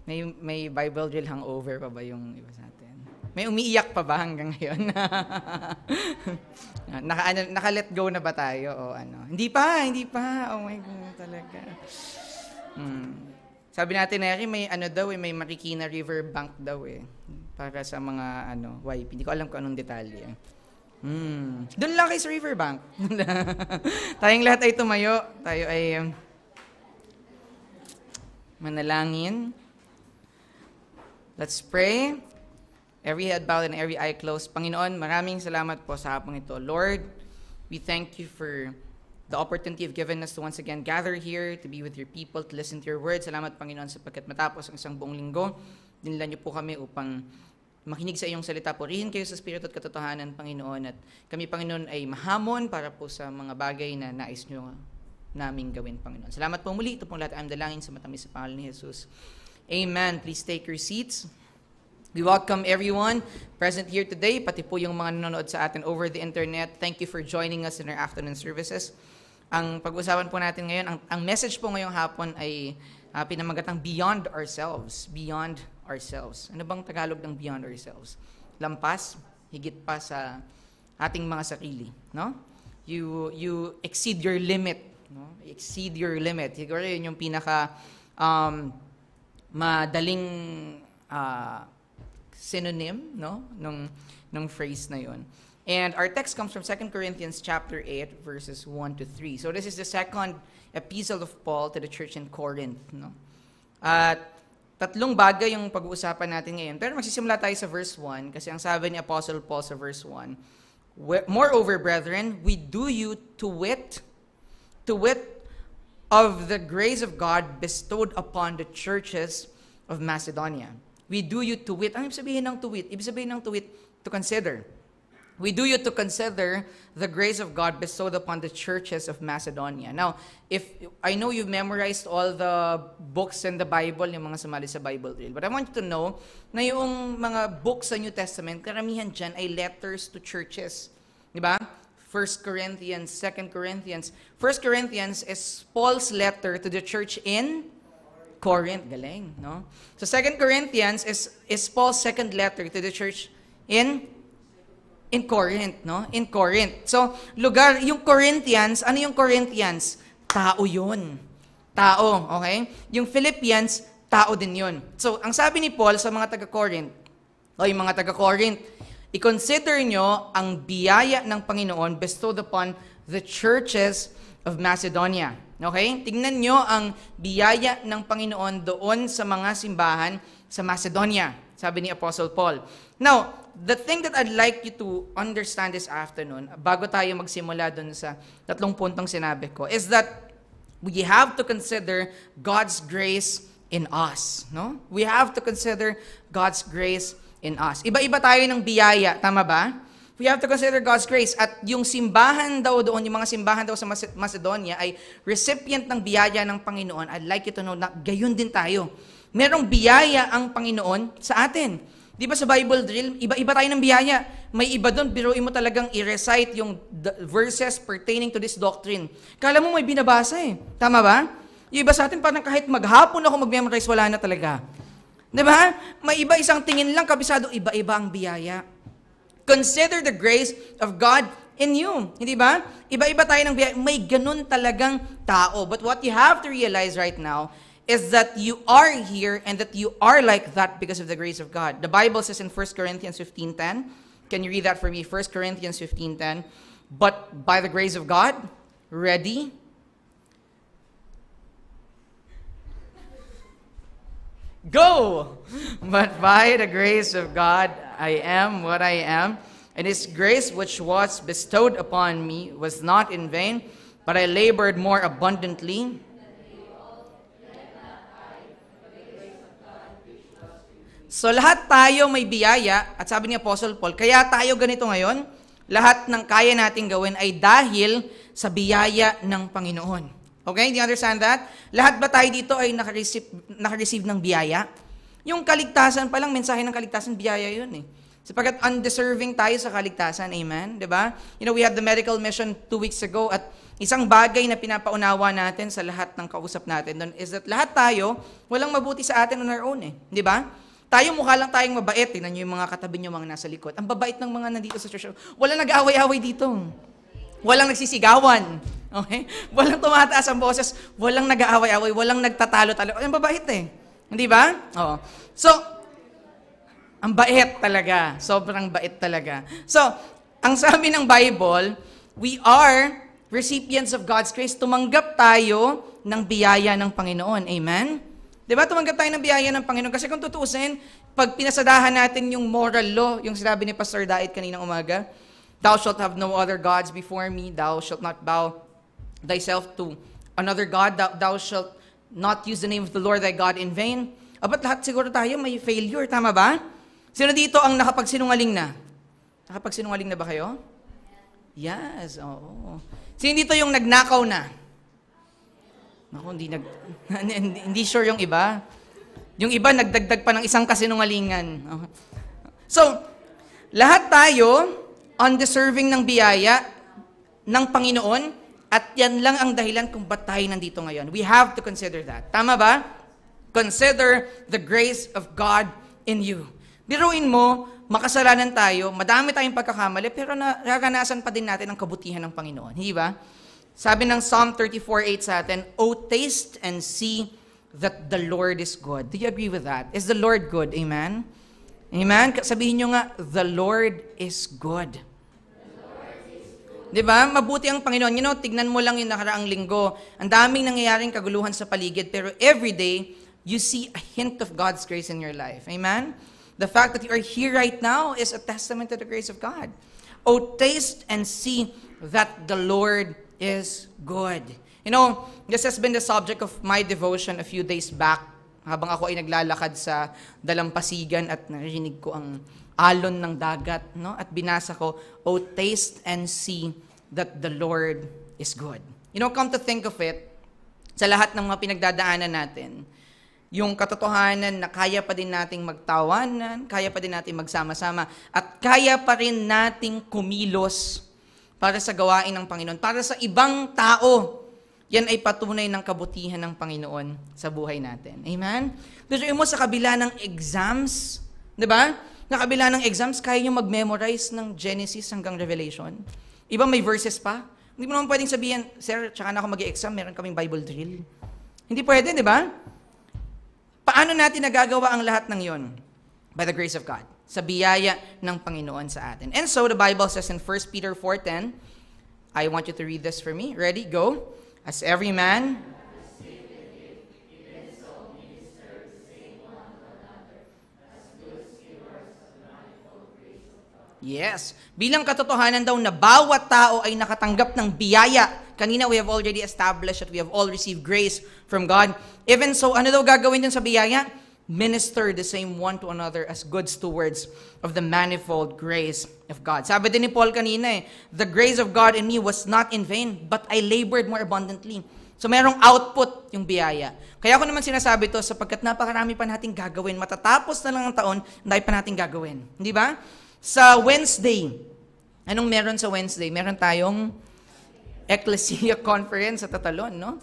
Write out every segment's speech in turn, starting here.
May Bible drill hangover pa ba yung iba sa atin? May umiiyak pa ba hanggang ngayon? Naka-let go na ba tayo o ano? Hindi pa. Oh my God, talaga. Sabi natin, Eri, may may Marikina River Bank daw para sa mga YP. Hindi ko alam kung anong detalye. Doon lang kayo sa Riverbank. Tayong lahat ay tumayo. Tayo ay manalangin. Let's pray. Every head bowed and every eye closed. Panginoon, maraming salamat po sa hapong ito. Lord, we thank you for the opportunity you've given us to once again gather here, to be with your people, to listen to your word. Salamat, Panginoon, sapagkat matapos ang isang buong linggo, dinala niyo po kami upang makinig sa iyong salita. Purihin kayo sa Espiritu at katotohanan, Panginoon. At kami, Panginoon, ay mahamon para po sa mga bagay na nais niyo naming gawin, Panginoon. Salamat po muli. Ito pong lahat ay dalangin sa matamis sa pangalan ni Jesus. Amen. Please take your seats. We welcome everyone present here today, pati po yung mga nanonood sa atin over the internet. Thank you for joining us in our afternoon services. Ang pag-usapan po natin ngayon, ang message po ngayong hapon ay pinamagatang Beyond Ourselves. Beyond Ourselves. Ano bang Tagalog ng Beyond Ourselves? Lampas, higit pa sa ating mga sarili, no? You exceed your limit, no? Exceed your limit. Siguro yun yung pinaka madaling synonym, no, nung phrase na yun. And our text comes from 2 Corinthians chapter 8 verses 1 to 3. So this is the second epistle of Paul to the church in Corinth, no. At tatlong bagay yung pag-uusapan natin ngayon. Pero magsisimula tayo sa verse 1 kasi ang sabi ni Apostle Paul sa verse 1, moreover, brethren, we do you to wit of the grace of God bestowed upon the churches of Macedonia. We do you to wit. Ano ibig sabihin ng to wit? Ibig sabihin ng to wit, to consider. We do you to consider the grace of God bestowed upon the churches of Macedonia. Now, I know you've memorized all the books in the Bible, yung mga sumali sa Bible drill, but I want you to know na yung mga books sa New Testament, karamihan dyan ay letters to churches. Di ba? 1 Corinthians, 2 Corinthians. 1 Corinthians is Paul's letter to the church in Corinth. Galing, no? So 2 Corinthians is Paul's second letter to the church in Corinth, no? In Corinth. So, lugar, yung Corinthians, ano yung Corinthians? Tao yun. Tao, okay? Yung Philippians, tao din yun. So, ang sabi ni Paul sa mga taga-Corinth, o yung mga taga-Corinth, i-consider nyo ang biyaya ng Panginoon bestowed upon the churches of Macedonia. Okay? Tingnan nyo ang biyaya ng Panginoon doon sa mga simbahan sa Macedonia, sabi ni Apostle Paul. Now, the thing that I'd like you to understand this afternoon, bago tayo magsimula doon sa tatlong puntong sinabi ko, is that we have to consider God's grace in us. No? We have to consider God's grace in us. Iba-iba tayo ng biyaya, tama ba? We have to consider God's grace. At yung simbahan daw doon, yung mga simbahan daw sa Macedonia ay recipient ng biyaya ng Panginoon. I'd like you to know na gayon din tayo. Merong biyaya ang Panginoon sa atin. Di ba sa Bible drill, iba-iba tayo ng biyaya. May iba doon, biruin mo talagang i-recite yung verses pertaining to this doctrine. Kala mo may binabasa Tama ba? Yung iba sa atin, parang kahit maghapon ako mag-memorize, wala na talaga. Di ba? May iba isang tingin lang, kabisado, iba-iba ang biyaya. Consider the grace of God in you. Hindi ba? Iba-iba tayo ng biyaya. May ganun talagang tao. But what you have to realize right now is that you are here and that you are like that because of the grace of God. The Bible says in 1 Corinthians 15:10. Can you read that for me? 1 Corinthians 15:10. But by the grace of God, ready? Go! But by the grace of God, I am what I am. And His grace which was bestowed upon me was not in vain, but I labored more abundantly. So lahat tayo may biyaya, at sabi ni Apostle Paul, kaya tayo ganito ngayon, lahat ng kaya nating gawin ay dahil sa biyaya ng Panginoon. Okay, do you understand that? Lahat ba tayo dito ay nakareceive ng biyaya? Yung kaligtasan pa lang, mensahe ng kaligtasan, biyaya yun Sapagkat undeserving tayo sa kaligtasan, amen? Diba? You know, we had the medical mission 2 weeks ago at isang bagay na pinapaunawa natin sa lahat ng kausap natin doon is that lahat tayo, walang mabuti sa atin on our own eh. Di ba? Tayo mukha lang tayong mabait. Tingnan nyo yung mga katabi nyo, mga nasa likod. Ang babait ng mga nandito sa church. Walang nag-aaway-aaway dito. Walang nagsisigawan. Okay? Walang tumataas ang boses. Walang nag-aaway-aaway. Walang nagtatalo-talo. Ang babait eh. Hindi ba? Oo. So, ang bait talaga. Sobrang bait talaga. So, ang sabi ng Bible, we are recipients of God's grace. Tumanggap tayo ng biyaya ng Panginoon. Amen? Diba? Tumanggap tayo ng biyaya ng Panginoon. Kasi kung tutuusin, pag pinasadahan natin yung moral law, yung sinabi ni Pastor Dait kaninang umaga, thou shalt have no other gods before me, thou shalt not bow thyself to another God, thou shalt not use the name of the Lord thy God in vain. Abat lahat siguro tayo may failure, tama ba? Sino dito ang nakapagsinungaling na? Nakapagsinungaling na ba kayo? Yes, oo. Sino dito yung nagnakaw na? Naku, hindi sure yung iba. Yung iba, nagdagdag pa ng isang kasinungalingan. So, lahat tayo, undeserving ng biyaya ng Panginoon, at yan lang ang dahilan kung ba't tayo nandito ngayon. We have to consider that. Tama ba? Consider the grace of God in you. Biruin mo, makasalanan tayo, madami tayong pagkakamali, pero naranasan pa din natin ang kabutihan ng Panginoon. Hindi ba? Sabi ng Psalm 34:8 sa atin, "O taste and see that the Lord is good." Do you agree with that? Is the Lord good? Amen? Amen? Sabihin nyo nga, the Lord is good. Diba? Mabuti ang Panginoon. You know, tignan mo lang yung nakaraang linggo. Ang daming nangyayaring kaguluhan sa paligid, pero every day, you see a hint of God's grace in your life. Amen? The fact that you are here right now is a testament to the grace of God. Oh, taste and see that the Lord is good. You know, this has been the subject of my devotion a few days back habang ako ay naglalakad sa dalampasigan at narinig ko ang alon ng dagat, no? At binasa ko, "Oh, taste and see that the Lord is good." You know, come to think of it, sa lahat ng mga pinagdadaanan natin, yung katotohanan na kaya pa din nating magtawanan, kaya pa din nating magsama-sama, at kaya pa rin nating kumilos para sa gawain ng Panginoon, para sa ibang tao. Yan ay patunay ng kabutihan ng Panginoon sa buhay natin. Amen? Pero mo sa kabila ng exams, di ba? Na kabila ng exams, kaya nyo mag-memorize ng Genesis hanggang Revelation. Iba may verses pa. Hindi mo naman pwedeng sabihin, "Sir, tsaka na ako mag-i-exam, meron kaming Bible drill." Hindi pwede, di ba? Paano natin nagagawa ang lahat ng yon? By the grace of God. Sa biyaya ng Panginoon sa atin. And so, the Bible says in 1 Peter 4:10, I want you to read this for me. Ready? Go. "As every man..." Yes. Bilang katotohanan daw na bawat tao ay nakatanggap ng biyaya. Kanina we have already established that we have all received grace from God. Even so, ano daw gagawin din sa biyaya? Minister the same one to another as good stewards of the manifold grace of God. Sabi din ni Paul kanina "The grace of God in me was not in vain, but I labored more abundantly." So merong output yung biyaya. Kaya ako naman sinasabi to sapagkat napakarami pa nating gagawin. Matatapos na lang ang taon, dahil pa nating gagawin. Di ba? Sa Wednesday, anong meron sa Wednesday? Meron tayong Ecclesia Conference sa Tatalon, no?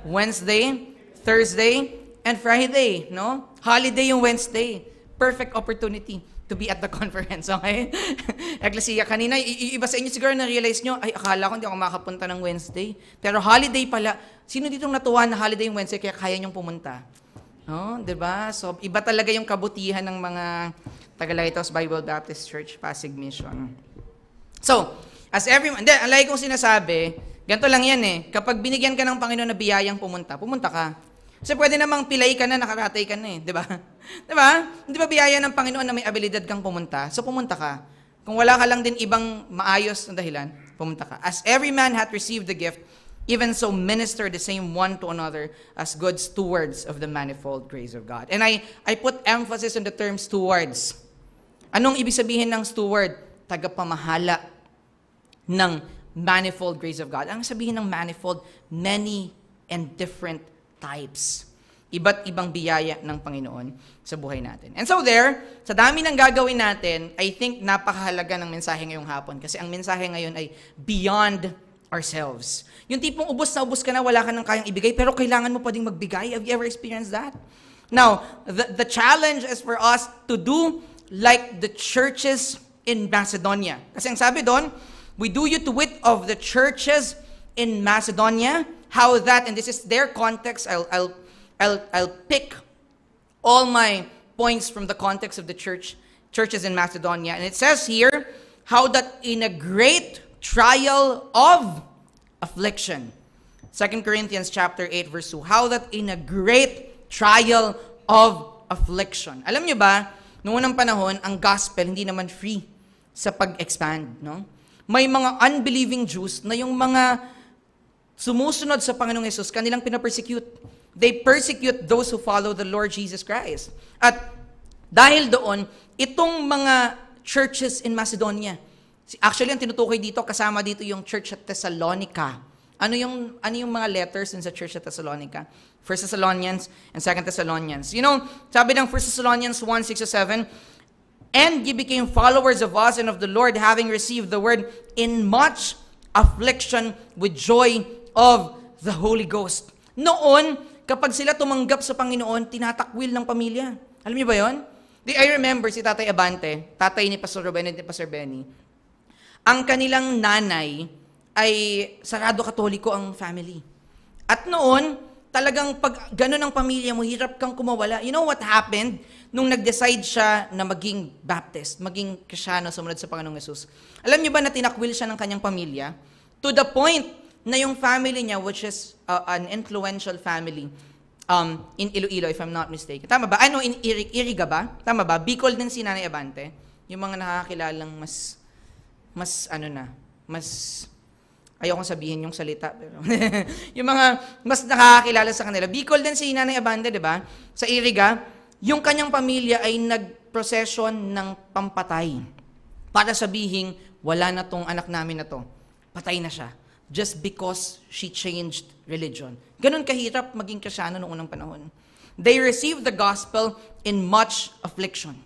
Wednesday, Thursday, and Friday, no? Holiday yung Wednesday. Perfect opportunity to be at the conference, okay? Ecclesia, kanina, iba sa inyo siguro na-realize nyo, ay, akala ko hindi ako makapunta ng Wednesday. Pero holiday pala. Sino ditong natuwa na holiday yung Wednesday kaya kaya nyong pumunta? Oh, 'di ba? So, iba talaga yung kabutihan ng mga Tagalaytos Bible Baptist Church Pasig Mission. So, as everyone, ang lagi kong sinasabi, ganito lang yan kapag binigyan ka ng Panginoon na biyayang pumunta ka. Kasi pwede namang pilay ka na, nakaratay ka na di ba? Di ba? Hindi ba biyaya ng Panginoon na may abilidad kang pumunta? So, pumunta ka. Kung wala ka lang din ibang maayos na dahilan, pumunta ka. As every man hath received the gift, even so minister the same one to another as good stewards of the manifold grace of God. And I put emphasis on the term stewards. Anong ibig sabihin ng steward? Tagapamahala ng manifold grace of God. Ang sabihin ng manifold, many and different types. Iba't ibang biyaya ng Panginoon sa buhay natin. And so there, sa dami ng gagawin natin, I think napakahalaga ng mensahe ngayong hapon. Kasi ang mensahe ngayon ay beyond ourselves. Yung tipong ubos ka na, wala ka nang kayang ibigay, pero kailangan mo pa ding magbigay. Have you ever experienced that? Now, the challenge is for us to do like the churches in Macedonia. Kasi ang sabi doon, we do you to wit of the churches in Macedonia, how that, and this is their context, I'll pick all my points from the context of the churches in Macedonia. And it says here, how that in a great trial of affliction. 2 Corinthians chapter 8 verse 2. How that in a great trial of affliction. Alam niyo ba, noong unang panahon, ang gospel hindi naman free sa pag-expand, no? May mga unbelieving Jews na yung mga sumusunod sa Panginoong Hesus, kanilang pinapersecute. They persecute those who follow the Lord Jesus Christ. At dahil doon, itong mga churches in Macedonia, actually, ang tinutukoy dito, kasama dito yung church at Thessalonica. Ano yung mga letters dun sa church at Thessalonica? 1 Thessalonians and 2 Thessalonians. You know, sabi ng 1 Thessalonians 1, 6 to 7, and ye became followers of us and of the Lord, having received the word in much affliction with joy of the Holy Ghost. Noon, kapag sila tumanggap sa Panginoon, tinatakwil ng pamilya. Alam niyo ba yon? I remember si Tatay Abante, tatay ni Pastor Ruben at ni Pastor Benny, ang kanilang nanay ay sarado katoliko ang family. At noon, talagang pag gano'n ang pamilya mo, hirap kang kumawala. You know what happened? Nung nag-decide siya na maging Baptist, maging Kristiyano, sumunod sa Panginoong Hesus. Alam niyo ba na tinakwil siya ng kanyang pamilya? To the point na yung family niya, which is an influential family, in Iloilo, if I'm not mistaken. Tama ba? Ano, in Iriga ba? Tama ba? Bicol din si Nanay Abante. Yung mga nakakakilalang ayokong sabihin yung salita, pero yung mga mas nakakakilala sa kanila. Bicol din si Nanay Abante, di ba? Sa Iriga, yung kanyang pamilya ay nag-procession ng pampatay para sabihin, wala na tong anak namin na to. Patay na siya. Just because she changed religion. Ganun kahirap maging Kristiyano noong unang panahon. They received the gospel in much affliction.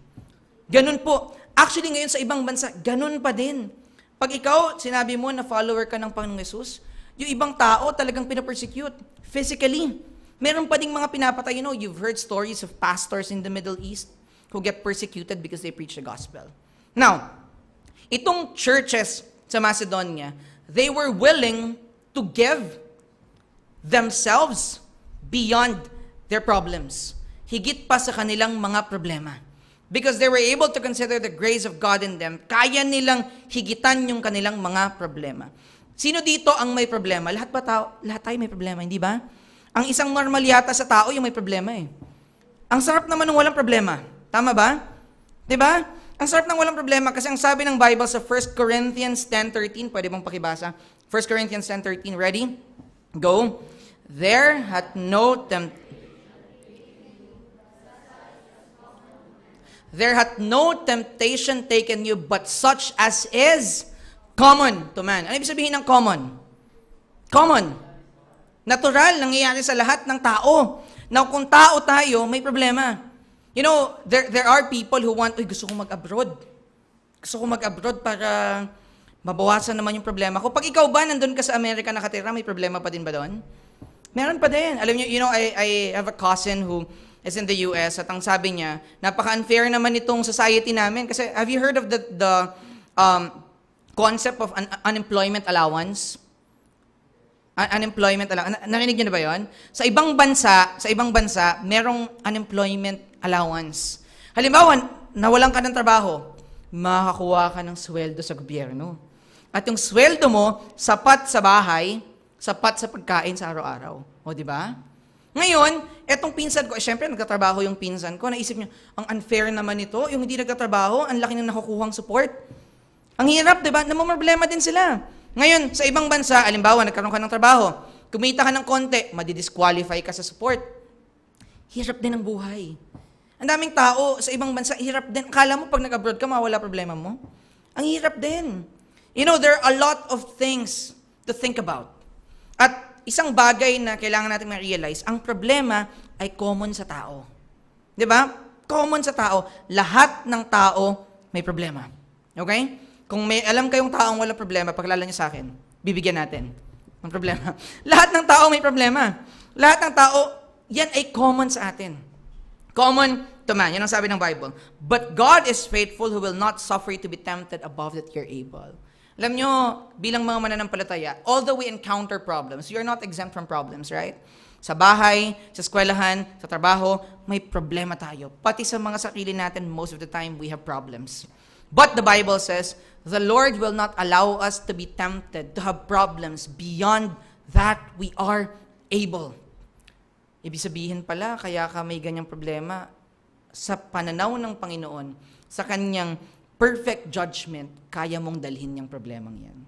Ganun po. Actually, ngayon sa ibang bansa, ganun pa din. Pag ikaw, sinabi mo na follower ka ng Panginoong Hesus, yung ibang tao talagang pinapersecute. Physically. Meron pa ding mga pinapatay. You know, you've heard stories of pastors in the Middle East who get persecuted because they preach the gospel. Now, itong churches sa Macedonia, they were willing to give themselves beyond their problems. Higit pa sa kanilang mga problema. Because they were able to consider the grace of God in them, kaya nilang higitan yung kanilang mga problema. Sino dito ang may problema? Lahat tayo may problema, hindi ba? Ang isang normal yata sa tao yung may problema eh. Ang sarap naman ng walang problema. Tama ba? Di ba? Ang sarap ng walang problema kasi ang sabi ng Bible sa 1 Corinthians 10:13, pwede bang pakibasa? 1 Corinthians 10:13, ready? Go. There hath no temptation taken you but such as is common to man. Ano ibig sabihin ng common? Common. Natural, nangyayari sa lahat ng tao. Now, kung tao tayo, may problema. You know, there are people who want, gusto ko mag-abroad. Gusto ko mag-abroad para mabawasan naman yung problema ko. Pag ikaw ba, nandun ka sa Amerika nakatira, may problema pa din ba doon? Meron pa din. Alam niyo, I have a cousin who is in the US at ang sabi niya, napaka-unfair naman itong society namin. Kasi have you heard of the concept of unemployment allowance? Unemployment allowance. Narinig niyo na ba 'yon? Sa ibang bansa, merong unemployment allowance. Halimbawa, nawalan ka ng trabaho, makakuha ka ng sweldo sa gobyerno. At yung sweldo mo, sapat sa bahay, sapat sa pagkain sa araw-araw. O, di ba? Ngayon, etong pinsan ko, syempre nagtatrabaho yung pinsan ko, naisip niyo, ang unfair naman ito, yung hindi nagtatrabaho, ang laki ng nakukuhang support. Ang hirap, di ba? Namumroblema din sila. Ngayon, sa ibang bansa, alimbawa, nagkaroon ka ng trabaho, kumita ka ng konti, madidisqualify ka sa support. Hirap din ang buhay. Ang daming tao sa ibang bansa, hirap din. Akala mo pag nag-abroad ka, mawala problema mo? Ang hirap din. You know, there are a lot of things to think about. At isang bagay na kailangan natin ma-realize, ang problema ay common sa tao. Di ba? Common sa tao. Lahat ng tao may problema. Okay? Kung may alam kayong taong walang problema, paglala niyo sa akin. bibigyan natin ng problema. Lahat ng tao may problema. Lahat ng tao, yan ay common sa atin. Common to man. Yan ang sabi ng Bible. But God is faithful who will not suffer you to be tempted above that you're able. Alam nyo, bilang mga mananampalataya, although we encounter problems, you're not exempt from problems, right? Sa bahay, sa eskwelahan, sa trabaho, may problema tayo. Pati sa mga sarili natin, most of the time, we have problems. But the Bible says, the Lord will not allow us to be tempted, to have problems beyond that we are able. Ibig sabihin pala, kaya ka may ganyang problema, sa pananaw ng Panginoon, sa kanyang perfect judgment, kaya mong dalhin yung problemang yan.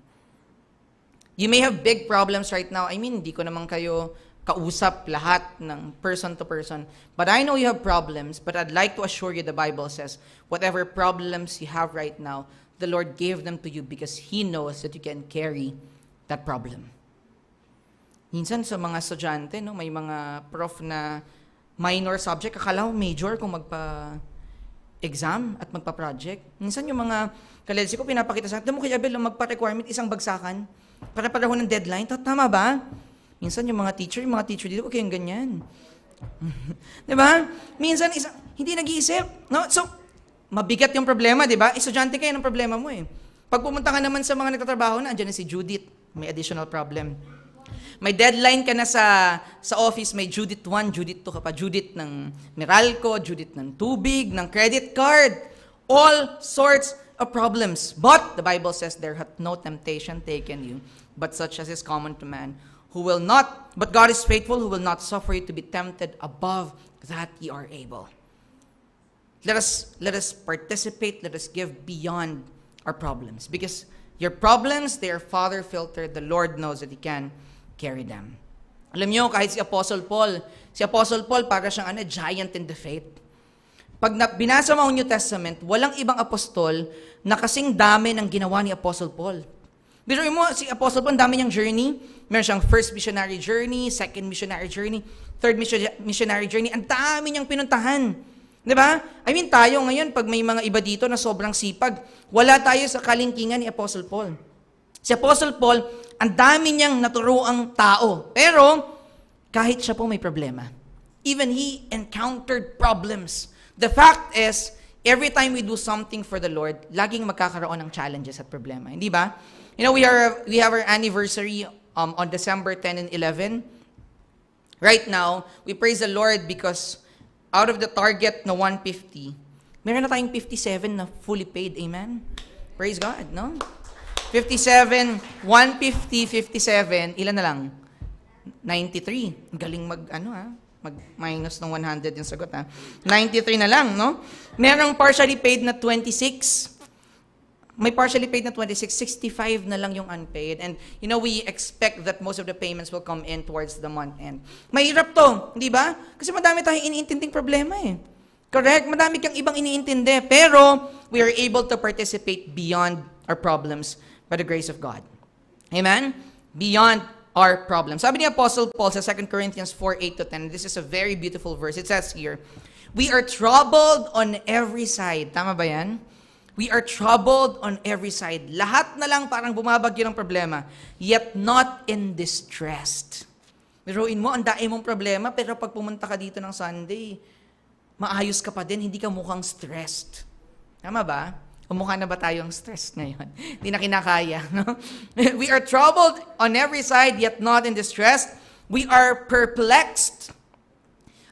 You may have big problems right now. I mean, hindi ko naman kayo kausap lahat ng person to person. But I know you have problems, but I'd like to assure you the Bible says, whatever problems you have right now, the Lord gave them to you because He knows that you can carry that problem. Minsan sa mga estudyante, no, may mga prof na minor subject, akala mo major kung magpa-exam at magpa-project. Minsan yung mga kaledsi ko pinapakita sa akin, mo kaya Abel, magpa-requirement isang bagsakan para pareho ng deadline. Tama ba? Minsan yung mga teacher dito, okay yung ganyan. Diba? Minsan, hindi nag-iisip. No? So, mabigat yung problema, diba? Estudyante kayo ng problema mo eh. Pag pumunta ka naman sa mga nagtatrabaho na, andyan na si Judith, may additional problem. May deadline ka na sa office, may Judith 1, Judith 2 ka pa, Judith ng Meralco, Judith ng tubig, ng credit card, all sorts of problems. But, the Bible says, there hath no temptation taken you, but such as is common to man, but God is faithful, who will not suffer you to be tempted above that ye are able. Let us participate, let us give beyond our problems. Because your problems, they are Father filtered, the Lord knows that He can carry them. Alam niyo, kahit si Apostle Paul para siyang giant in the faith. Pag binasa mo ang New Testament, walang ibang apostol na kasing dami ng ginawa ni Apostle Paul. Biruin mo, si Apostle Paul, dami niyang journey. Meron siyang first missionary journey, second missionary journey, third missionary journey. Ang dami niyang pinuntahan. Diba? I mean, tayo ngayon, pag may mga iba dito na sobrang sipag, wala tayo sa kalingkingan ni Apostle Paul. Si Apostle Paul, ang dami niyang naturuang tao. Pero, kahit siya po may problema. Even he encountered problems. The fact is, every time we do something for the Lord, laging magkakaroon ng challenges at problema. Hindi ba? You know, we have our anniversary on December 10 and 11. Right now, we praise the Lord because out of the target na 150, meron na tayong 57 na fully paid. Amen? Praise God, no? 57, 150, 57, ilan na lang? 93. Galing mag-minus ng 100 yung sagot, ha? 93 na lang, no? Merong partially paid na 26. May partially paid na 26, 65 na lang yung unpaid. And, you know, we expect that most of the payments will come in towards the month end. Mahirap to, di ba? Kasi madami tayong iniintinding problema eh. Correct? Madami kang ibang iniintindi. Pero, we are able to participate beyond our problems by the grace of God. Amen? Beyond our problems. Sabi ni Apostle Paul sa 2 Corinthians 4:8-10, this is a very beautiful verse. It says here, we are troubled on every side. Tama ba yan? We are troubled on every side. Lahat na lang parang bumabagyo ng problema, yet not in distressed. Biruin mo, ang dae mong problema, pero pag pumunta ka dito ng Sunday, maayos ka pa din, hindi ka mukhang stressed. Tama ba? O mukha na ba tayong stressed ngayon? Hindi na kinakaya, no? We are troubled on every side, yet not in distress. We are perplexed.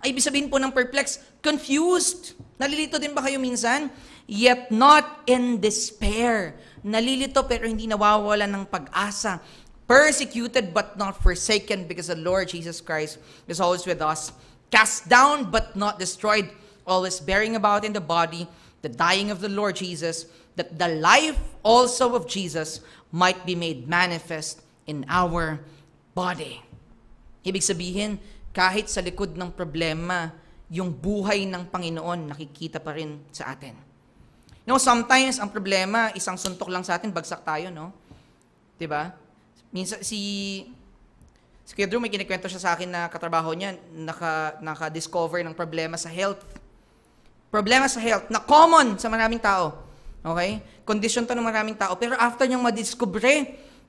Ay, ibig sabihin po ng perplexed, confused. Nalilito din ba kayo minsan? Yet not in despair. Nalilito pero hindi nawawala ng pag-asa. Persecuted but not forsaken because the Lord Jesus Christ is always with us. Cast down but not destroyed. Always bearing about in the body the dying of the Lord Jesus, that the life also of Jesus might be made manifest in our body. Ibig sabihin, kahit sa likod ng problema, yung buhay ng Panginoon nakikita pa rin sa atin. You know, sometimes ang problema, isang suntok lang sa atin, bagsak tayo, no? Diba? Minsan, si Kuya Drew, may kinikwento siya sa akin na katrabaho niya, naka-discover ng problema sa health. Problema sa health, na common sa maraming tao. Okay? Condition to ng maraming tao. Pero after niyang madiscover,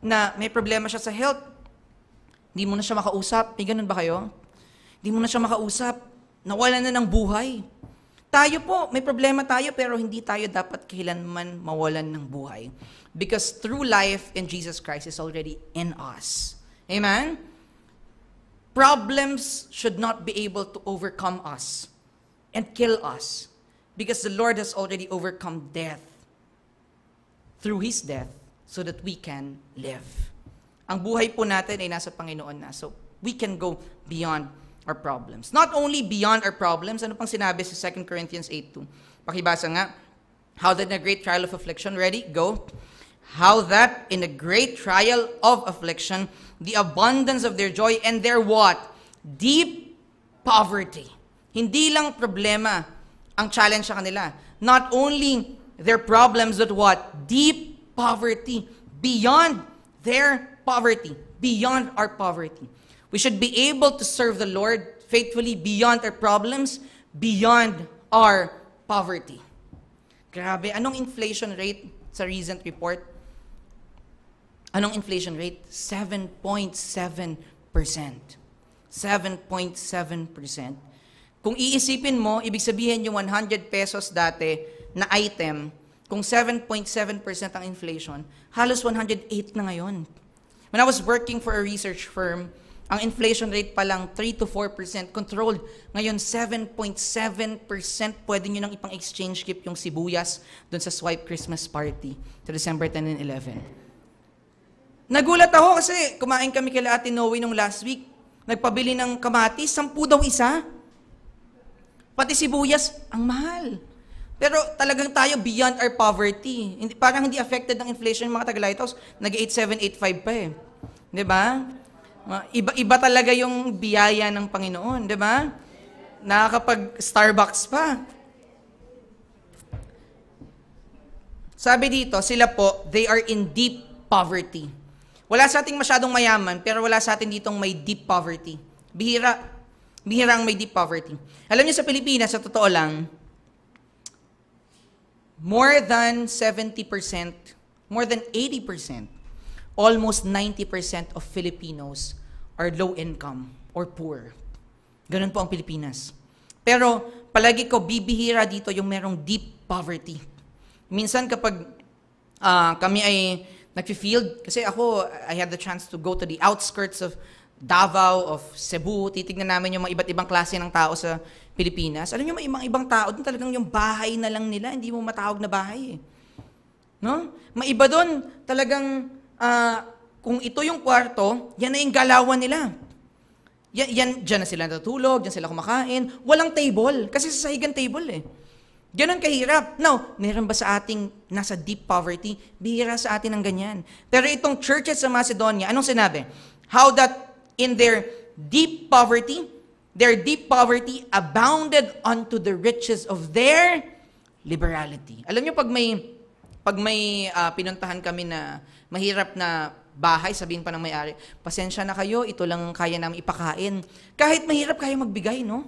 na may problema siya sa health. Hindi mo na siya makausap. May ganun ba kayo? Hindi mo na siya makausap. Nawalan na ng buhay. Tayo po, may problema tayo, pero hindi tayo dapat kailanman mawalan ng buhay. Because true life in Jesus Christ is already in us. Amen? Problems should not be able to overcome us and kill us. Because the Lord has already overcome death through His death so that we can live. Ang buhay po natin ay nasa Panginoon na. So we can go beyond our problems. Not only beyond our problems, ano pang sinabi sa 2 Corinthians 8:2? Pakibasa nga. How that in a great trial of affliction, ready? Go. How that in a great trial of affliction, the abundance of their joy and their what? Deep poverty. Hindi lang problema ang challenge sa kanila. Not only their problems, but what? Deep poverty. Beyond their poverty. Beyond our poverty. We should be able to serve the Lord faithfully beyond our problems, beyond our poverty. Grabe, anong inflation rate sa recent report? Anong inflation rate? 7.7%. 7.7%. Kung iisipin mo, ibig sabihin yung 100 pesos dati na item, kung 7.7% ang inflation, halos 108 na ngayon. When I was working for a research firm, ang inflation rate pa lang 3 to 4% controlled. Ngayon, 7.7% pwede nyo nang ipang-exchange gift yung sibuyas dun sa Swipe Christmas Party sa December 10 and 11. Nagulat ako kasi kumain kami kila Ate Noe nung last week. Nagpabili ng kamatis, 10 daw isa. Pati sibuyas, ang mahal. Pero talagang tayo beyond our poverty. Parang hindi affected ng inflation ng mga taga-lighthouse. Nag-8785 pa eh. 'Di ba? Iba talaga yung biyaya ng Panginoon, 'di ba? Nakakapag-Starbucks pa. Sabi dito, sila po, they are in deep poverty. Wala sa ating masyadong mayaman, pero wala sa atin ditong may deep poverty. Bihira ang may deep poverty. Alam niyo sa Pilipinas, sa totoo lang, more than 70%, more than 80%, almost 90% of Filipinos are low income or poor. Ganun po ang Pilipinas. Pero palagi ko bibihira dito yung merong deep poverty. Minsan kapag kami ay nag-field, kasi ako, I had the chance to go to the outskirts of Davao, of Cebu, titignan namin yung mga iba't ibang klase ng tao sa Pilipinas. Alam niyo, may ibang tao, doon talagang yung bahay na lang nila, hindi mo matawag na bahay eh. No? Maiba doon, talagang, kung ito yung kwarto, yan na yung galawan nila. Diyan na sila natutulog, diyan sila kumakain. Walang table, kasi sa sahigan table eh. Ganon kahirap. Now, meron ba sa ating nasa deep poverty? Bihira sa atin ang ganyan. Pero itong churches sa Macedonia, anong sinabi? How that in their deep poverty abounded unto the riches of their liberality. Alam niyo, pag may pinuntahan kami na mahirap na bahay, sabihin pa ng may-ari, pasensya na kayo, ito lang kaya namin ipakain. Kahit mahirap, kaya magbigay, no?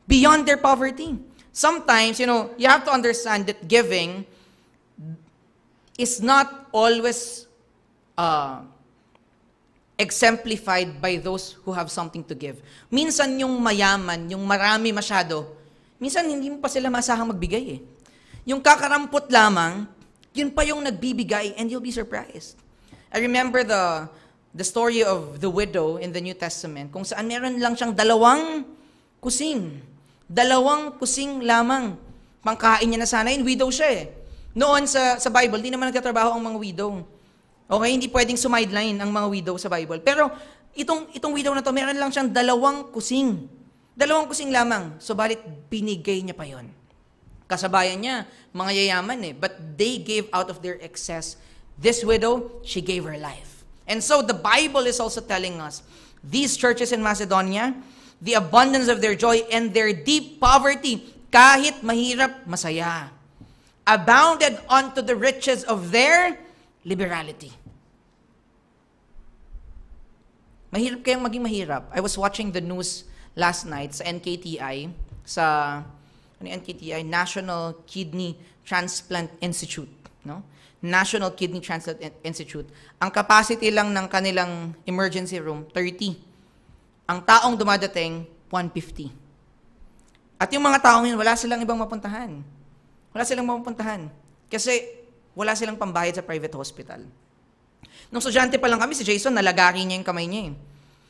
Beyond their poverty. Sometimes, you have to understand that giving is not always exemplified by those who have something to give. Minsan yung mayaman, yung marami masyado, minsan hindi mo pa sila masahang magbigay eh. Yung kakarampot lamang, yun pa yung nagbibigay and you'll be surprised. I remember the story of the widow in the New Testament, kung saan meron lang siyang 2 kusing. 2 kusing lamang. Pangkain niya na sana, widow siya eh. Noon sa Bible, di naman nagtatrabaho ang mga widow. Okay, hindi pwedeng sumideline ang mga widow sa Bible. Pero itong widow na to, meron lang siyang 2 kusing. 2 kusing lamang. Subalit, binigay niya pa yon. Kasabayan niya, mga yayaman eh. But they gave out of their excess. This widow, she gave her life. And so the Bible is also telling us, these churches in Macedonia, the abundance of their joy and their deep poverty, kahit mahirap, masaya, abounded unto the riches of their liberality. Mahirap kayang maging mahirap. I was watching the news last night sa NKTI, National Kidney Transplant Institute. No? National Kidney Transplant Institute, ang capacity lang ng kanilang emergency room, 30. Ang taong dumadating, 150. At yung mga taong yun, wala silang ibang mapuntahan. Wala silang mapuntahan. Kasi wala silang pambayad sa private hospital. Nung estudyante pa lang kami, si Jason, nalagari niya yung kamay niya.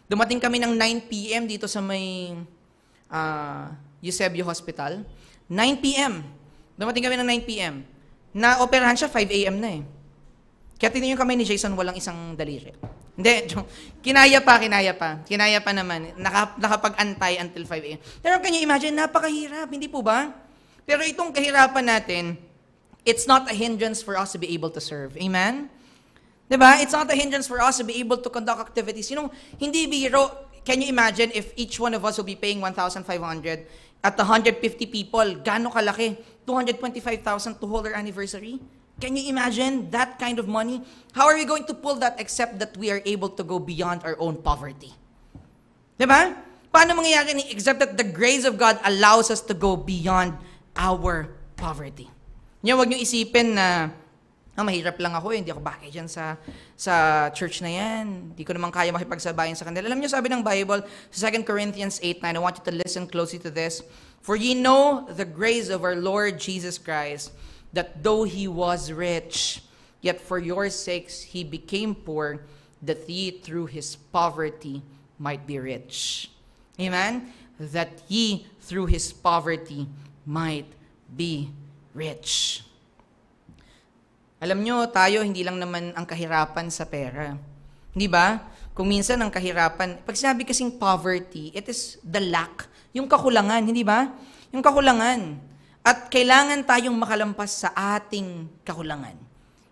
Dumating kami ng 9 p.m. dito sa may Eusebio Hospital. 9 p.m. Dumating kami ng 9 p.m. Na-operahan siya, 5 a.m. na eh. Kaya tingnan yung kamay ni Jason, walang isang daliri. Hindi, kinaya pa naman. Nakapag-antay until 5 a.m. Pero can you imagine, napakahirap, hindi po ba? Pero itong kahirapan natin, it's not a hindrance for us to be able to serve. Amen? Diba? It's not a hindrance for us to be able to conduct activities. You know, hindi biro. Can you imagine if each one of us will be paying 1,500 at 150 people, gaano kalaki? 225,000 to hold our anniversary? Can you imagine that kind of money? How are we going to pull that except that we are able to go beyond our own poverty? Diba? Paano mangyayari ni except that the grace of God allows us to go beyond our poverty? Huwag niyo isipin na mahirap lang ako, hindi ako bagay dyan sa church na yan. Hindi ko naman kaya makipagsabayan sa kanila. Alam niyo, sabi ng Bible, sa 2 Corinthians 8:9, I want you to listen closely to this. For ye know the grace of our Lord Jesus Christ, that though he was rich, yet for your sakes he became poor, that ye through his poverty might be rich. Amen? That ye through his poverty might be rich. Alam nyo, tayo hindi lang naman ang kahirapan sa pera. Hindi ba? Kung minsan ang kahirapan, pag sinabi kasing poverty, it is the lack, yung kakulangan, hindi ba? Yung kakulangan. At kailangan tayong makalampas sa ating kakulangan.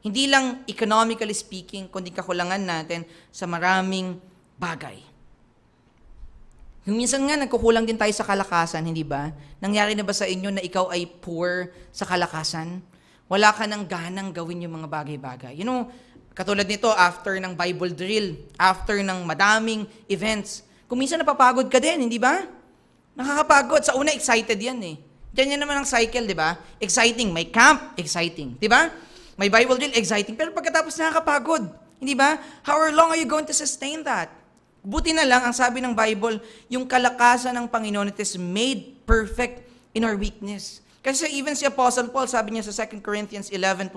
Hindi lang economically speaking, kundi kakulangan natin sa maraming bagay. Yung minsan nga, nagkukulang din tayo sa kalakasan, hindi ba? Nangyari na ba sa inyo na ikaw ay poor sa kalakasan? Wala ka nang ganang gawin yung mga bagay-bagay. You know, katulad nito, after ng Bible drill, after ng madaming events, kung minsan napapagod ka din, hindi ba? Nakakapagod. Sa una, excited yan eh. Diyan naman ang cycle, di ba? Exciting. May camp, exciting. Di ba? May Bible drill, exciting. Pero pagkatapos nakakapagod. Hindi ba? How long are you going to sustain that? Buti na lang, ang sabi ng Bible, yung kalakasan ng Panginoon, it is made perfect in our weakness. Kasi even si Apostle Paul, sabi niya sa 2 Corinthians 11:29,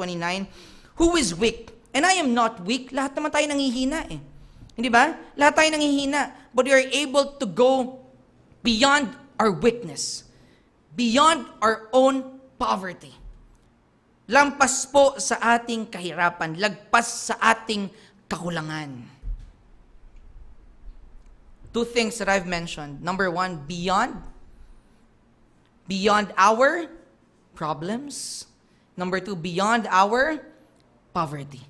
who is weak? And I am not weak. Lahat naman tayo nanghihina eh. Hindi ba? Lahat tayo nanghihina. But we are able to go beyond our weakness. Beyond our own poverty. Lampas po sa ating kahirapan. Lagpas sa ating kakulangan. Two things that I've mentioned. Number one, beyond our problems. Number two, beyond our poverty.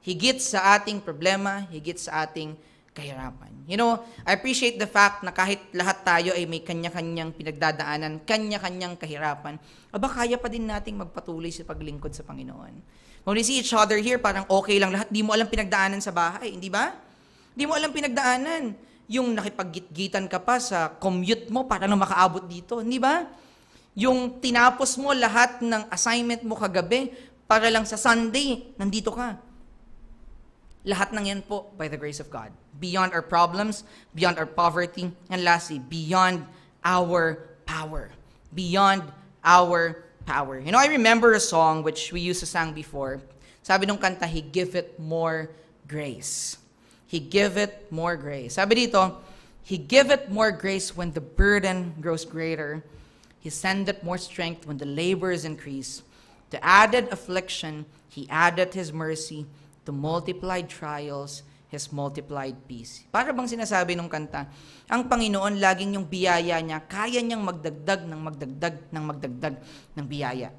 Higit sa ating problema, higit sa ating kahirapan. You know, I appreciate the fact na kahit lahat tayo ay may kanya-kanyang pinagdadaanan, kanya-kanyang kahirapan, aba kaya pa din nating magpatuloy sa paglingkod sa Panginoon. When we see each other here, parang okay lang lahat, di mo alam pinagdaanan sa bahay, hindi ba? Di mo alam pinagdaanan. Yung nakipag-gitgitan ka pa sa commute mo para na makaabot dito, hindi ba? Yung tinapos mo lahat ng assignment mo kagabi para lang sa Sunday, nandito ka. Lahat ng yan po by the grace of God. Beyond our problems, beyond our poverty, and lastly, beyond our power. Beyond our power. You know, I remember a song which we used to sing before. Sabi nung kanta, He giveth more grace. He giveth more grace. Sabi dito, He giveth more grace when the burden grows greater. He sendeth more strength when the labors increase. To added affliction, He addeth His mercy. To multiplied trials, His multiplied peace. Para bang sinasabi nung kanta, ang Panginoon laging yung biyaya niya, kaya niyang magdagdag ng biyaya.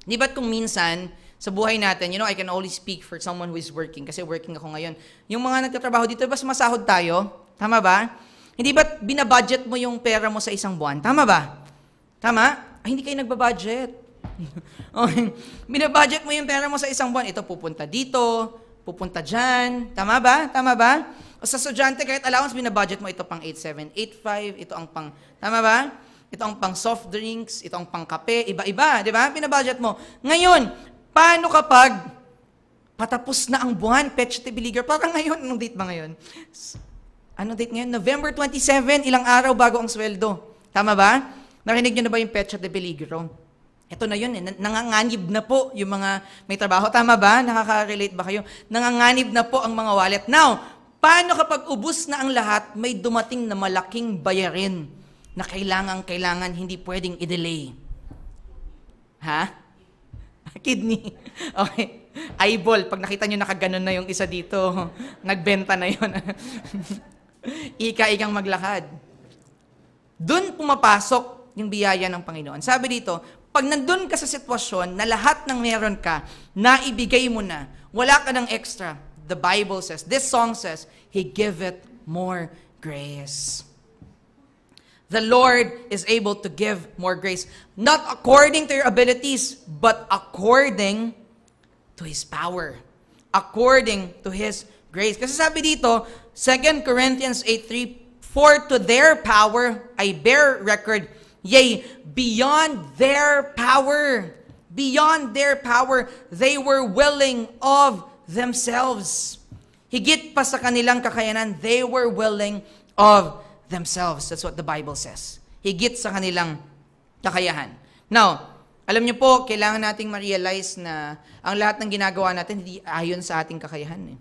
Di ba't kung minsan, sa buhay natin, you know, I can only speak for someone who is working, kasi working ako ngayon. Yung mga nagtatrabaho dito, ba sumasahod tayo? Tama ba? Hindi ba't binabudget mo yung pera mo sa isang buwan? Tama ba? Tama? Ay, hindi kayo nagbabudget. Okay. Binabudget mo yung pera mo sa isang buwan. Ito pupunta dito, pupunta dyan. Tama ba? Tama ba? O sa estudyante, kahit allowance, binabudget mo ito pang 8785, ito ang pang, tama ba? Ito ang pang soft drinks, ito ang pang kape, iba-iba, di ba? Binabudget mo. Ngayon, paano kapag Patapos na ang buwan, Petsa de Peligro. Parang ngayon, anong date ba ngayon? Anong date ngayon? November 27, ilang araw bago ang sweldo. Tama ba? Narinig niyo na ba yung Petsa de Peligro? Ito na yun, nanganganib na po yung mga may trabaho. Tama ba? Nakaka-relate ba kayo? Nanganganib na po ang mga wallet. Now, paano kapag ubus na ang lahat, may dumating na malaking bayarin na kailangan, hindi pwedeng i-delay? Ha? Kidney. Okay. Eyeball. Pag nakita nyo nakaganon na yung isa dito, nagbenta na yun. Ika-ikang maglakad. Doon pumapasok yung biyaya ng Panginoon. Sabi dito, pag nandun ka sa sitwasyon na lahat ng meron ka, naibigay mo na, wala ka ng extra, the Bible says, this song says, He giveth more grace. The Lord is able to give more grace. Not according to your abilities, but according to His power. According to His grace. Kasi sabi dito, 2 Corinthians 8:3, for to their power I bear record, yea, beyond their power, they were willing of themselves. Higit pa sa kanilang kakayanan, they were willing of themselves. That's what the Bible says. Higit sa kanilang kakayahan. Now, alam niyo po, kailangan nating ma-realize na ang lahat ng ginagawa natin hindi ayon sa ating kakayahan.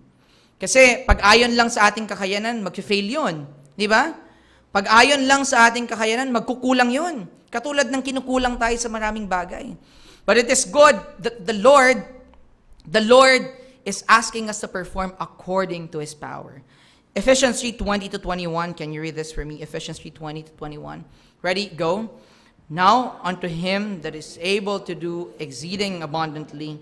Kasi pag ayon lang sa ating kakayanan, mag-fail yun. Di ba? Pag ayon lang sa ating kakayanan, magkukulang yun. Katulad ng kinukulang tayo sa maraming bagay. But it is good that the Lord is asking us to perform according to His power. Ephesians 3:20-21, can you read this for me? Ephesians 3:20-21. Ready? Go. Now, unto Him that is able to do exceeding abundantly.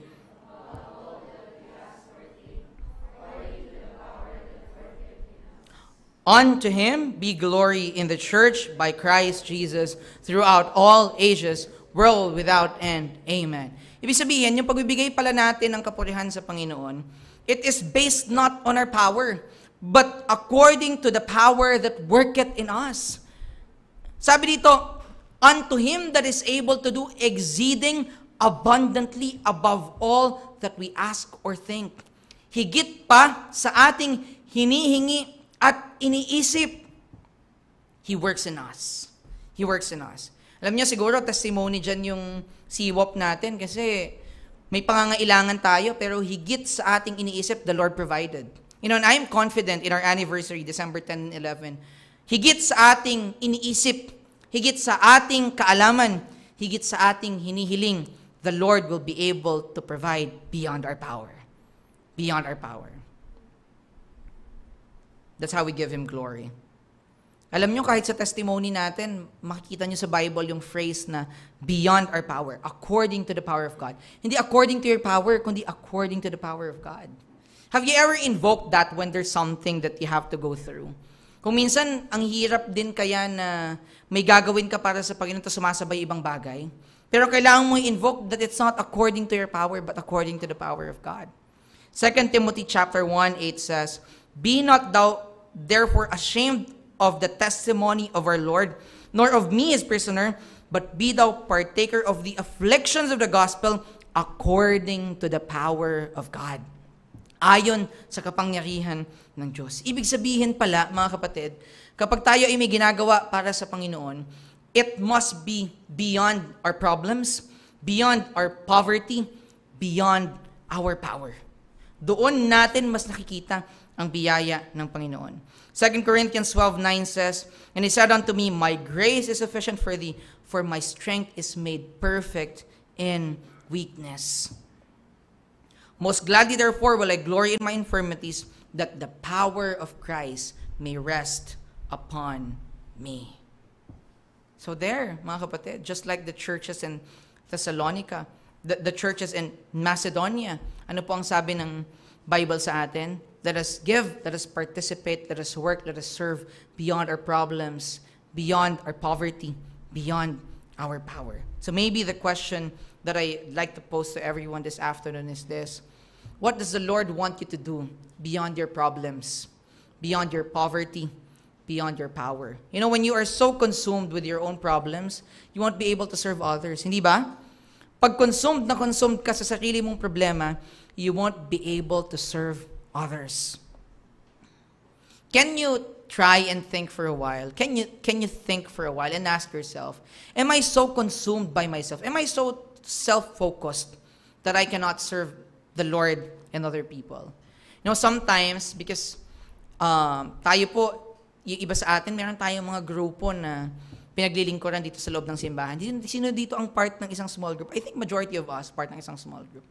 Unto Him be glory in the church by Christ Jesus throughout all ages, world without end. Amen. Ibig sabihin, yung pagbibigay pala natin ng kapurihan sa Panginoon, it is based not on our power, but according to the power that worketh in us. Sabi dito, unto Him that is able to do exceeding abundantly above all that we ask or think. Higit pa sa ating hinihingi at iniisip. He works in us. He works in us. Alam niyo, siguro testimony dyan yung CWOP natin kasi may pangangailangan tayo pero higit sa ating iniisip, the Lord provided. You know, and I'm confident in our anniversary, December 10 and 11, higit sa ating iniisip, higit sa ating kaalaman, higit sa ating hinihiling, the Lord will be able to provide beyond our power. Beyond our power. That's how we give Him glory. Alam nyo, kahit sa testimony natin, makikita nyo sa Bible yung phrase na beyond our power, according to the power of God. Hindi according to your power, kundi according to the power of God. Have you ever invoked that when there's something that you have to go through? Kung minsan, ang hirap din kaya na may gagawin ka para sa Panginoon at sumasabay ibang bagay, pero kailangan mo i-invoke that it's not according to your power, but according to the power of God. 2 Timothy chapter 1:8 says, be not thou therefore ashamed of the testimony of our Lord, nor of me his prisoner, but be thou partaker of the afflictions of the gospel according to the power of God. Ayon sa kapangyarihan ng Diyos. Ibig sabihin pala, mga kapatid, kapag tayo ay may ginagawa para sa Panginoon, it must be beyond our problems, beyond our poverty, beyond our power. Doon natin mas nakikita ang biyaya ng Panginoon. 2 Corinthians 12:9 says, and He said unto me, my grace is sufficient for thee, for my strength is made perfect in weakness. Most gladly therefore will I glory in my infirmities, that the power of Christ may rest upon me. So there, mga kapatid, just like the churches in Thessalonica, the churches in Macedonia, ano po ang sabi ng Bible sa atin? Let us give, let us participate, let us work, let us serve beyond our problems, beyond our poverty, beyond our power. So maybe the question that I'd like to pose to everyone this afternoon is this: what does the Lord want you to do beyond your problems, beyond your poverty, beyond your power? You know, when you are so consumed with your own problems, you won't be able to serve others. Hindi ba? Pag consumed na consumed ka sa sarili mong problema, you won't be able to serve others. Can you try and think for a while? Can you think for a while and ask yourself, am I so consumed by myself? Am I so self-focused that I cannot serve the Lord and other people? You know, sometimes, because tayo po, yung iba sa atin, meron tayong mga grupo na pinaglilingkuran dito sa loob ng simbahan. Sino dito ang part ng isang small group? I think majority of us, part ng isang small group.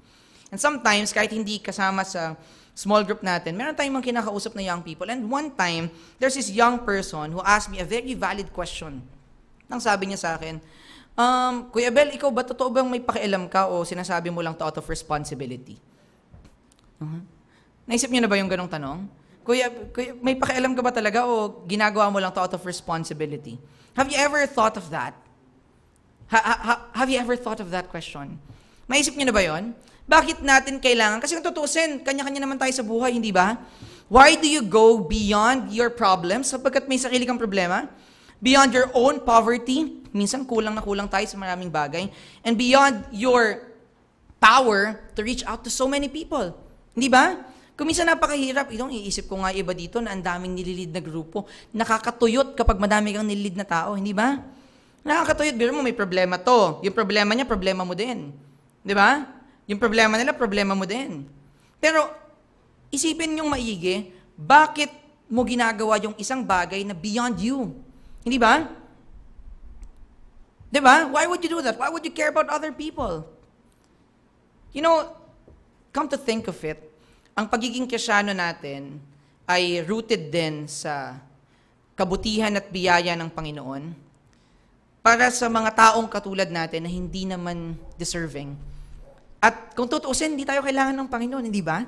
And sometimes, kahit hindi kasama sa small group natin, meron tayong mga kinakausap na young people. And one time, there's this young person who asked me a very valid question. Nang sabi niya sa akin, Kuya Bel, ikaw ba totoo bang may pakialam ka o sinasabi mo lang to out of responsibility? Naisip niyo na ba yung ganong tanong? Kuya, may pakialam ka ba talaga o ginagawa mo lang to out of responsibility? Have you ever thought of that? Have you ever thought of that question? Naisip niyo na ba yon? Bakit natin kailangan? Kasi kung tutusin, kanya-kanya naman tayo sa buhay, hindi ba? Why do you go beyond your problems sapagkat may sarili kang problema? Beyond your own poverty, minsan kulang na kulang tayo sa maraming bagay, and beyond your power to reach out to so many people. Hindi ba? Kung minsan napakahirap, itong iisip ko nga iba dito na ang daming nililid na grupo, nakakatuyot kapag madami kang nililid na tao, hindi ba? Nakakatuyot, biro mo may problema to. Yung problema niya, problema mo din. Di ba? Yung problema nila, problema mo din. Pero, isipin niyong maigi, bakit mo ginagawa yung isang bagay na beyond you? Hindi ba? Di ba? Why would you do that? Why would you care about other people? You know, come to think of it, ang pagiging Kristiyano natin ay rooted din sa kabutihan at biyaya ng Panginoon para sa mga taong katulad natin na hindi naman deserving. At kung tutuusin, hindi tayo kailangan ng Panginoon, hindi ba?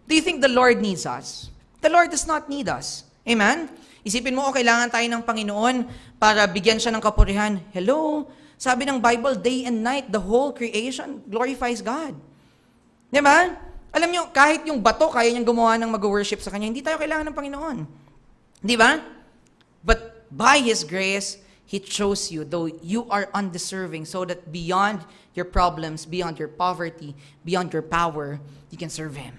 Do you think the Lord needs us? The Lord does not need us. Amen? Isipin mo, kailangan tayo ng Panginoon para bigyan siya ng kapurihan. Hello? Sabi ng Bible, day and night, the whole creation glorifies God. Di ba? Alam nyo, kahit yung bato, kaya niyang gumawa ng mag-worship sa Kanya, hindi tayo kailangan ng Panginoon. Di ba? But by His grace, He chose you, though you are undeserving, so that beyond your problems, beyond your poverty, beyond your power, you can serve Him.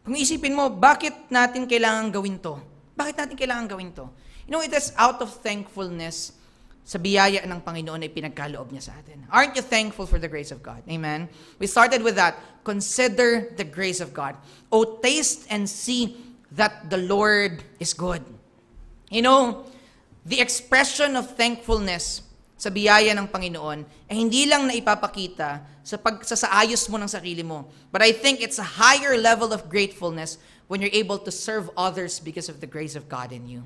Kung isipin mo, bakit natin kailangan gawin to? Bakit natin kailangan gawin to? You know, it is out of thankfulness sa biyaya ng Panginoon ay pinagkaloob niya sa atin. Aren't you thankful for the grace of God? Amen? We started with that. Consider the grace of God. Oh, taste and see that the Lord is good. You know, the expression of thankfulness sa biyaya ng Panginoon ay hindi lang na ipapakita sa pagsasaayos mo ng sarili mo. But I think it's a higher level of gratefulness when you're able to serve others because of the grace of God in you.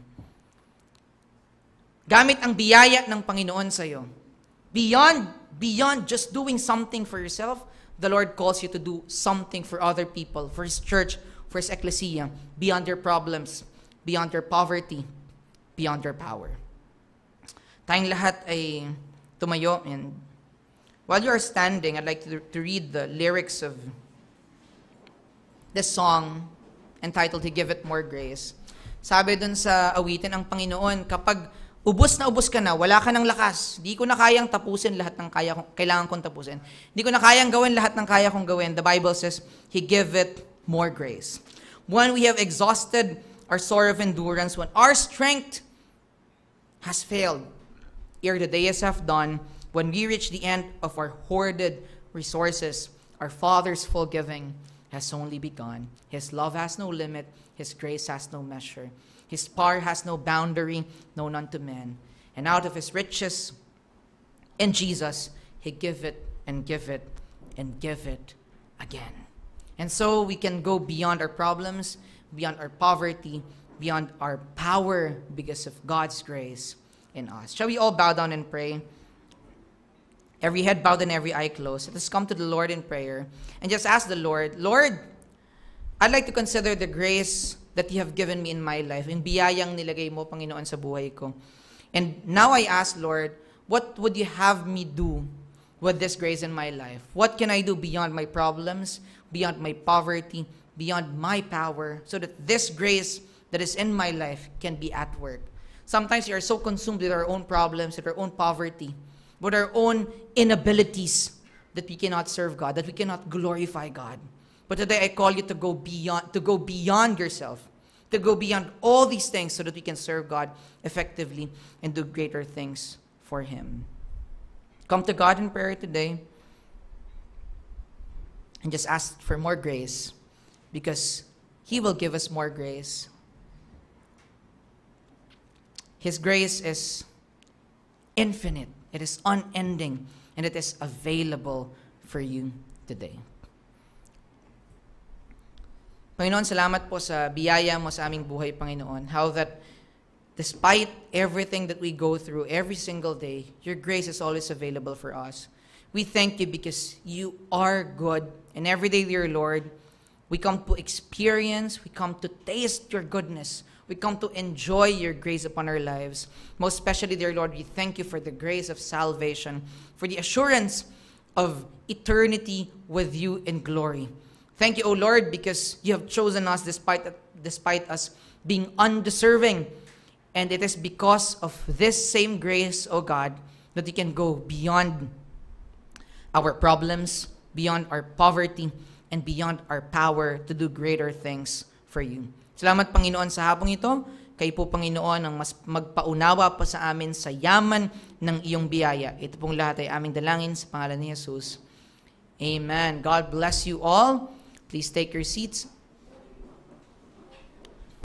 Gamit ang biyaya ng Panginoon sa iyo. Beyond just doing something for yourself, the Lord calls you to do something for other people, for His church, for His ecclesia, beyond your problems, beyond your poverty, beyond your power. Tayong lahat ay tumayo, and while you are standing, I'd like to read the lyrics of this song entitled "To Give It More Grace." Sabi dun sa awitin, ang Panginoon, kapag ubos na ubos ka na, wala ka ng lakas, di ko na kayang tapusin lahat ng kailangan kong tapusin. Di ko na kayang gawin lahat ng kaya kong gawin. The Bible says, He giveth more grace. When we have exhausted our store of endurance, when our strength has failed, ere the days have done, when we reach the end of our hoarded resources, our Father's full giving has only begun. His love has no limit. His grace has no measure. His power has no boundary known unto men. And out of His riches in Jesus, He give it and give it and give it again. And so we can go beyond our problems, beyond our poverty, beyond our power because of God's grace in us. Shall we all bow down and pray? Every head bowed and every eye closed. Let us come to the Lord in prayer and just ask the Lord, Lord, I'd like to consider the grace that You have given me in my life, yung biyayang nilagay mo, Panginoon, sa buhay ko. And now I ask, Lord, what would You have me do with this grace in my life? What can I do beyond my problems, beyond my poverty, beyond my power, so that this grace that is in my life can be at work? Sometimes we are so consumed with our own problems, with our own poverty, with our own inabilities that we cannot serve God, that we cannot glorify God. But today I call you to go beyond yourself, to go beyond all these things so that we can serve God effectively and do greater things for Him. Come to God in prayer today and just ask for more grace, because He will give us more grace. His grace is infinite, it is unending, and it is available for you today. Panginoon, salamat po sa biyaya mo sa aming buhay, Panginoon. How that despite everything that we go through every single day, your grace is always available for us. We thank you because you are good. And every day, dear Lord, we come to experience, we come to taste your goodness. We come to enjoy your grace upon our lives. Most especially, dear Lord, we thank you for the grace of salvation, for the assurance of eternity with you in glory. Thank you, O Lord, because you have chosen us despite us being undeserving. And it is because of this same grace, O God, that we can go beyond our problems, beyond our poverty, and beyond our power to do greater things for you. Salamat, Panginoon, sa hapong ito. Kayo po, Panginoon, ang mas magpaunawa pa sa amin sa yaman ng iyong biyaya. Ito pong lahat ay aming dalangin sa pangalan ni Jesus. Amen. God bless you all. Please take your seats.